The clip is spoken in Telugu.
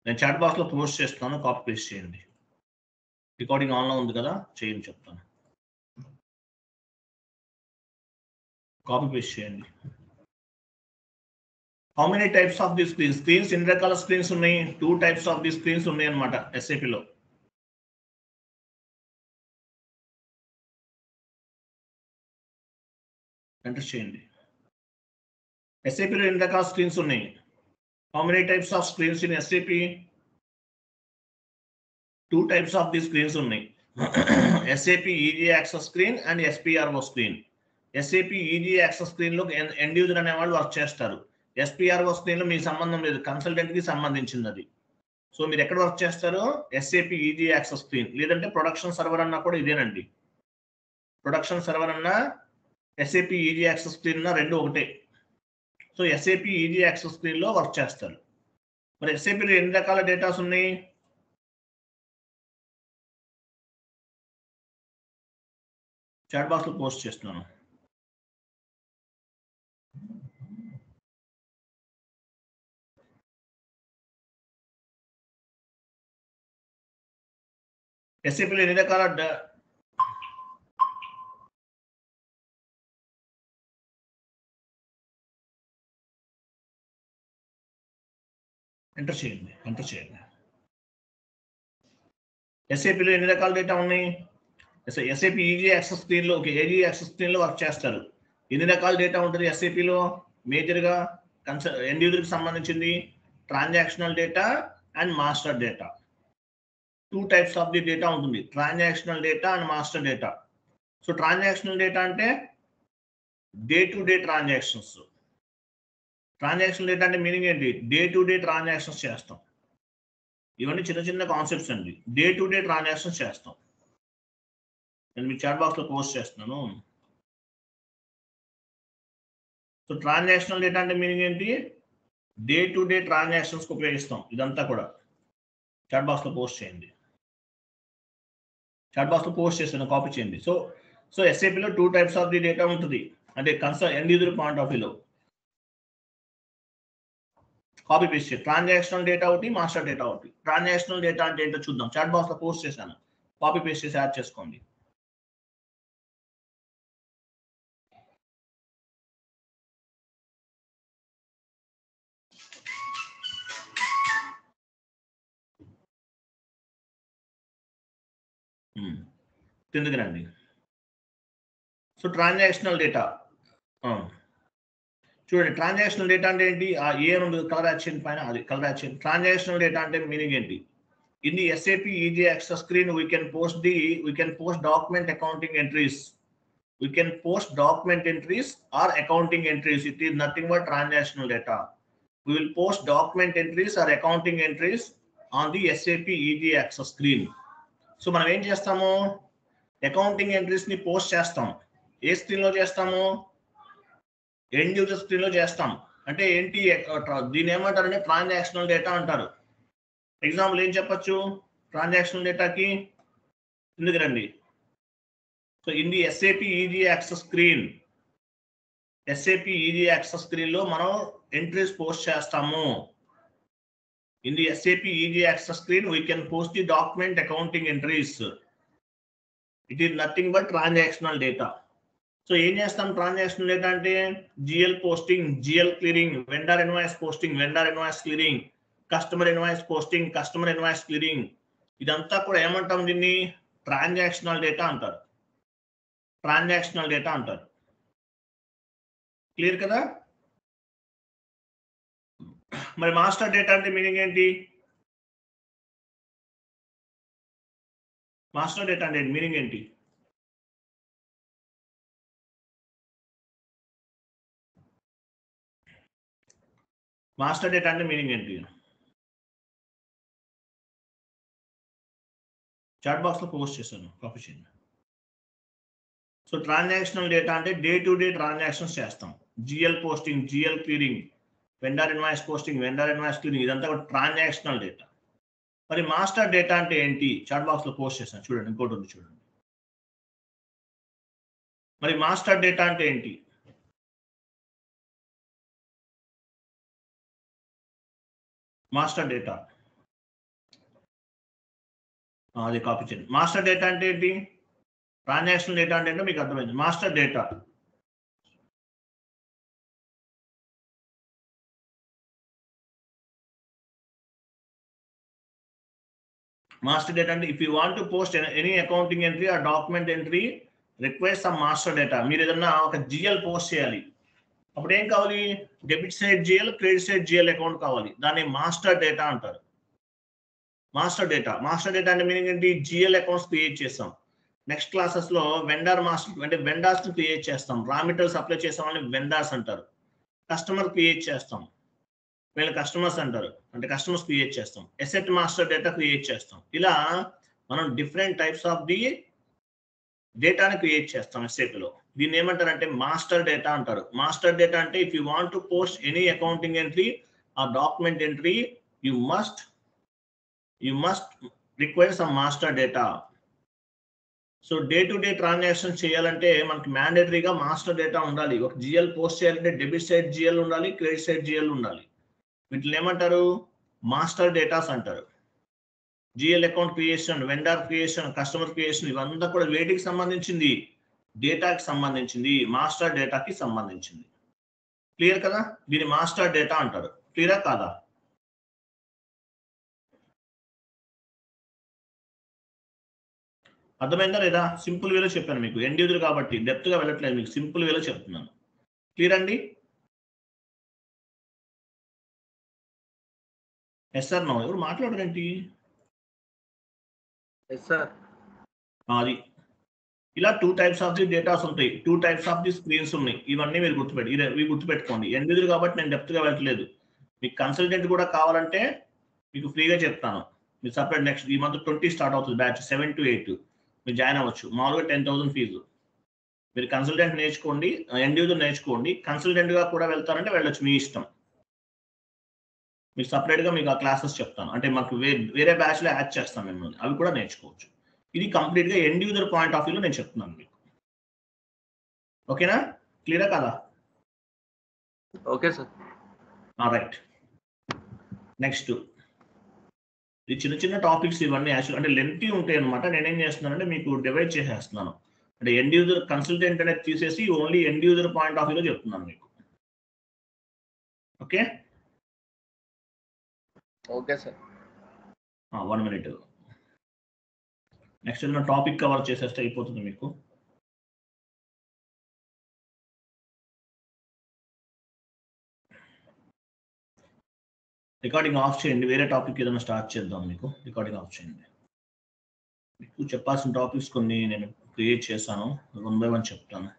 నేను చాట్ బాక్స్లో పోస్ట్ చేస్తాను, కాపీ పేస్ట్ చేయండి. రికార్డింగ్ ఆన్లో ఉంది కదా, చేయండి చెప్తాను. కాపీ పేస్ట్ చేయండి. How many types of the screens? Screens ఎన్ని రకాల స్క్రీన్స్ ఉన్నాయి? 2 టైప్స్ ఆఫ్ ది స్క్రీన్స్ ఉన్నాయి అనమాట ఎస్ఏపిలో. ఎంటర్ చేయండి. ఎస్ఏపిలో ఎన్ని రకాల స్క్రీన్స్ ఉన్నాయి? How many types of screens in SAP? 2 types of the screens ఉన్నాయి. SAP easy access screen and S P R O screen. SAP easy access screen లో ఎండ్ యూజర్ అనేవాళ్ళు వర్క్ చేస్తారు. ఎస్పిఆర్ఓ స్క్రీన్ లో మీకు సంబంధం లేదు, కన్సల్టెంట్ కి సంబంధించింది అది. సో మీరు ఎక్కడ వర్క్ చేస్తారు? ఎస్ఏపి ఈజీ యాక్సెస్ స్క్రీన్, లేదంటే ప్రొడక్షన్ సర్వర్ అన్నా కూడా ఇదేనండి. ప్రొడక్షన్ సర్వర్ అన్నా ఎస్ఏపి ఈజీ యాక్సెస్ స్క్రీన్ అన్నా రెండు ఒకటే. So SAP easy access screen లో వర్క్ చేస్తారు. మరి ఎస్ఏపిలో ఎన్ని రకాల డేటాస్ ఉన్నాయి? చాట్ బాక్స్ లో పోస్ట్ చేస్తున్నాను. ఎస్ఏపిలో ఎన్ని రకాల ఎంటర్ చేయండి. ఎస్ఏపిలో ఎన్ని రకాల డేటా ఉన్నాయి? ఎస్ఏపి ఈజీ యాక్సెస్ స్క్రీన్ లో ఈజీ యాక్సెస్ స్క్రీన్ లో వర్క్ చేస్తారు. ఎన్ని రకాల డేటా ఉంటుంది ఎస్ఏపిలో? మేజర్గా ఎండ్ యూజర్కి సంబంధించింది transactional data and master data. 2 types of the data ఉంటుంది, transactional data and master data. So transactional data అంటే day to day transactions. Transactional data అంటే మీనింగ్ ఏంటి? డే టు డే ట్రాన్సాక్షన్స్ చేస్తాం. ఇవన్నీ చిన్న చిన్న కాన్సెప్ట్స్ అండి. డే టు డే ట్రాన్సాక్షన్స్ చేస్తాం. నేను మీ చాట్ బాక్స్ లో పోస్ట్ చేస్తున్నాను. సో ట్రాన్సాక్షనల్ డేటా అంటే మీనింగ్ ఏంటి? డే టు డే ట్రాన్సాక్షన్స్ ఉపయోగిస్తాం. ఇదంతా కూడా చాట్ బాక్స్ లో పోస్ట్ చేయండి. చాట్ బాక్స్ లో పోస్ట్ చేస్తాను, కాపీ చేయండి. సో ఎస్ఏపిలో 2 టైప్స్ ఆఫ్ ది డేటా ఉంటుంది, అంటే ఎండ్ యూజర్ పాయింట్ ఆఫ్ వ్యూలో. కాపీ పేస్ట్ చేయండి. ట్రాన్సాక్షనల్ డేటా ఒకటి, మాస్టర్ డేటా ఒకటి. ట్రాన్సాక్షనల్ డేటా అంటే ఏంటో చూద్దాం. చాట్ బాక్స్ లో పోస్ట్ చేశాను, కాపీ పేస్ట్ చేసి యాడ్ చేసుకోండి. కిందకి రండి. సో ట్రాన్సాక్షనల్ డేటా చూడండి. ట్రాన్సాక్షనల్ డేటా అంటే ఏంటి? ఆ ఏ ఉంది కలర్ యాక్షన్ పైన, అది కలర్ యాక్షన్. ట్రాన్సాక్షనల్ డేటా అంటే మీనింగ్ ఏంటి? In the SAP easy access screen we can post document accounting entries. We can post document entries or accounting entries. It is nothing but transactional data. We will post document entries or accounting entries on the SAP easy access screen. So మనం ఏం చేస్తాము? అకౌంటింగ్ ఎంట్రీస్ ని పోస్ట్ చేస్తాం. ఏ స్క్రీన్ లో చేస్తాము? ఎండ్ యూజర్ స్క్రీన్ లో చేస్తాం. అంటే ఏంటి? దీని ఏమంటారంటే ట్రాన్సాక్షనల్ డేటా అంటారు. ఎగ్జాంపుల్ ఏం చెప్పొచ్చు ట్రాన్సాక్షనల్ డేటాకి? ఎందుకు రండి. So in the SAP easy access screen, SAP easy access screen లో మనం ఎంట్రీస్ పోస్ట్ చేస్తాము. In the SAP easy access screen we can post the document accounting entries. It is nothing but transactional data. So ఏం చేస్తాం? ట్రాన్సాక్షనల్ డేటా అంటే GL posting, GL clearing, vendor invoice posting, vendor invoice clearing, customer invoice posting, customer invoice clearing. ఇదంతా కూడా ఏమంటాం? దీన్ని ట్రాన్సాక్షనల్ డేటా అంటారు. ట్రాన్సాక్షనల్ డేటా అంటారు. క్లియర్ కదా? మరి మాస్టర్ డేటా అంటే మీనింగ్ ఏంటి? మాస్టర్ డేటా అంటే మీనింగ్ ఏంటి? మాస్టర్ డేటా అంటే మీనింగ్ ఏంటి? చాట్ బాక్స్ లో పోస్ట్ చేశాను, కాపీ చేయండి. సో ట్రాన్సాక్షనల్ డేటా అంటే డే టు డే ట్రాన్సాక్షన్స్ చేస్తాం. GL posting, GL clearing, vendor invoice posting, vendor invoice clearing, ఇదంతా కూడా ట్రాన్సాక్షనల్ డేటా. మరి మాస్టర్ డేటా అంటే ఏంటి? చాట్ బాక్స్ లో పోస్ట్ చేశాను చూడండి, ఇంకోటి ఉంది చూడండి. మరి మాస్టర్ డేటా అంటే ఏంటి? మాస్టర్ డేటా అది కాపీ చేయండి. మాస్టర్ డేటా అంటే ఏంటి? ట్రాన్సాక్షన్ డేటా అంటే ఏంటో మీకు అర్థమైంది. మాస్టర్ డేటా అంటే if you want to post any accounting entry ఆ document entry request some master data. మీరు ఏదన్నా ఒక జిఎల్ పోస్ట్ చేయాలి, అప్పుడు ఏం కావాలి? Debit side GL, credit side GL account కావాలి. దాన్ని మాస్టర్ డేటా అంటారు. మాస్టర్ డేటా అంటే మీనింగ్ ఏంటి? జిఎల్ అకౌంట్స్ క్రియేట్ చేస్తాం. నెక్స్ట్ క్లాసెస్ లో వెండర్ మాస్టర్ అంటే వెండర్స్ క్రియేట్ చేస్తాం. రా మెటీరియల్ సప్లై చేసాం అని వెండర్స్ అంటారు. కస్టమర్ క్రియేట్ చేస్తాం, వీళ్ళు కస్టమర్స్ అంటారు, అంటే కస్టమర్స్ క్రియేట్ చేస్తాం. అసెట్ మాస్టర్ డేటా క్రియేట్ చేస్తాం. ఇలా మనం డిఫరెంట్ టైప్స్ ఆఫ్ ది డేటాని క్రియేట్ చేస్తాం ఎస్ఏపీలో. దీన్ని ఏమంటారంటే మాస్టర్ డేటా అంటారు. మాస్టర్ డేటా అంటే if you want to post any accounting entry ఆ document entry you must require some master data. So day to day transaction చేయాలంటే మనకి మ్యాండేటరీగా మాస్టర్ డేటా ఉండాలి. ఒక జిఎల్ పోస్ట్ చేయాలంటే డెబిట్ సైడ్ జిఎల్ ఉండాలి, క్రెడిట్ సైడ్ జిఎల్ ఉండాలి. వీటిని ఏమంటారు? మాస్టర్ డేటాస్ అంటారు. GL account creation, vendor creation, customer creation ఇవంతా కూడా వేటికి సంబంధించింది? డేటాకి సంబంధించింది, మాస్టర్ డేటాకి సంబంధించింది. క్లియర్ కదా? దీన్ని మాస్టర్ డేటా అంటారు. క్లియరా కాదా? అర్థమైందా లేదా? సింపుల్ వేలో చెప్పాను మీకు. ఎండ్ యూజర్ కాబట్టి డెప్త్ గా వెళ్ళట్లేదు, మీకు సింపుల్ వేలో చెప్తున్నాను. క్లియర్ అండి? Yes sir, no. ఎవరు మాట్లాడరేంటి? అది ఇలా 2 టైప్స్ ఆఫ్ ది డేటాస్ ఉంటాయి, 2 టైప్స్ ఆఫ్ ది స్క్రీన్స్ ఉన్నాయి. ఇవన్నీ మీరు గుర్తుపెట్టుకోండి. ఎండ్ యూజర్ కాబట్టి నేను డెప్త్ గా వెళ్ళట్లేదు. మీకు కన్సల్టెంట్ కూడా కావాలంటే మీకు ఫ్రీగా చెప్తాను. మీరు సపరేట్ నెక్స్ట్ ఈ మంత్ 20 స్టార్ట్ అవుతుంది బ్యాచ్ 7 to 8 మీరు జాయిన్ అవ్వచ్చు. మామూలుగా 10,000 ఫీజు. మీరు కన్సల్టెంట్ నేర్చుకోండి, ఎండ్ యూజర్ నేర్చుకోండి. కన్సల్టెంట్ గా కూడా వెళ్తారంటే వెళ్ళొచ్చు, మీ ఇష్టం. మీకు సపరేట్ గా మీకు ఆ క్లాసెస్ చెప్తాను, అంటే మాకు వేరే బ్యాచ్ లో యాడ్ చేస్తాం మిమ్మల్ని, అవి కూడా నేర్చుకోవచ్చు. ఇది కంప్లీట్ గా ఎండ్ యూజర్ పాయింట్ ఆఫ్ వ్యూలో నేను చెప్తున్నాను మీకు. ఓకేనా? క్లియరా కదా? Okay sir. రైట్. నెక్స్ట్ ఈ చిన్న చిన్న టాపిక్స్ ఇవన్నీ యాక్చువల్ అంటే లెంతీ ఉంటాయి అనమాట. నేనేం చేస్తున్నానంటే మీకు డివైడ్ చేసేస్తున్నాను. అంటే ఎండ్ యూజర్ కన్సల్టెంట్ అనేది తీసేసి only end user point of వ్యూలో చెప్తున్నాను మీకు. Okay okay sir. 1 minute. Next ఏదైనా టాపిక్ కవర్ చేసేస్తే అయిపోతుంది మీకు. రికార్డింగ్ ఆఫ్ చేయండి, వేరే టాపిక్ ఏదైనా స్టార్ట్ చేద్దాం. మీకు రికార్డింగ్ ఆఫ్ చేయండి. మీకు చెప్పాల్సిన టాపిక్స్ కొన్ని నేను క్రియేట్ చేశాను, 1 by 1 చెప్తాను.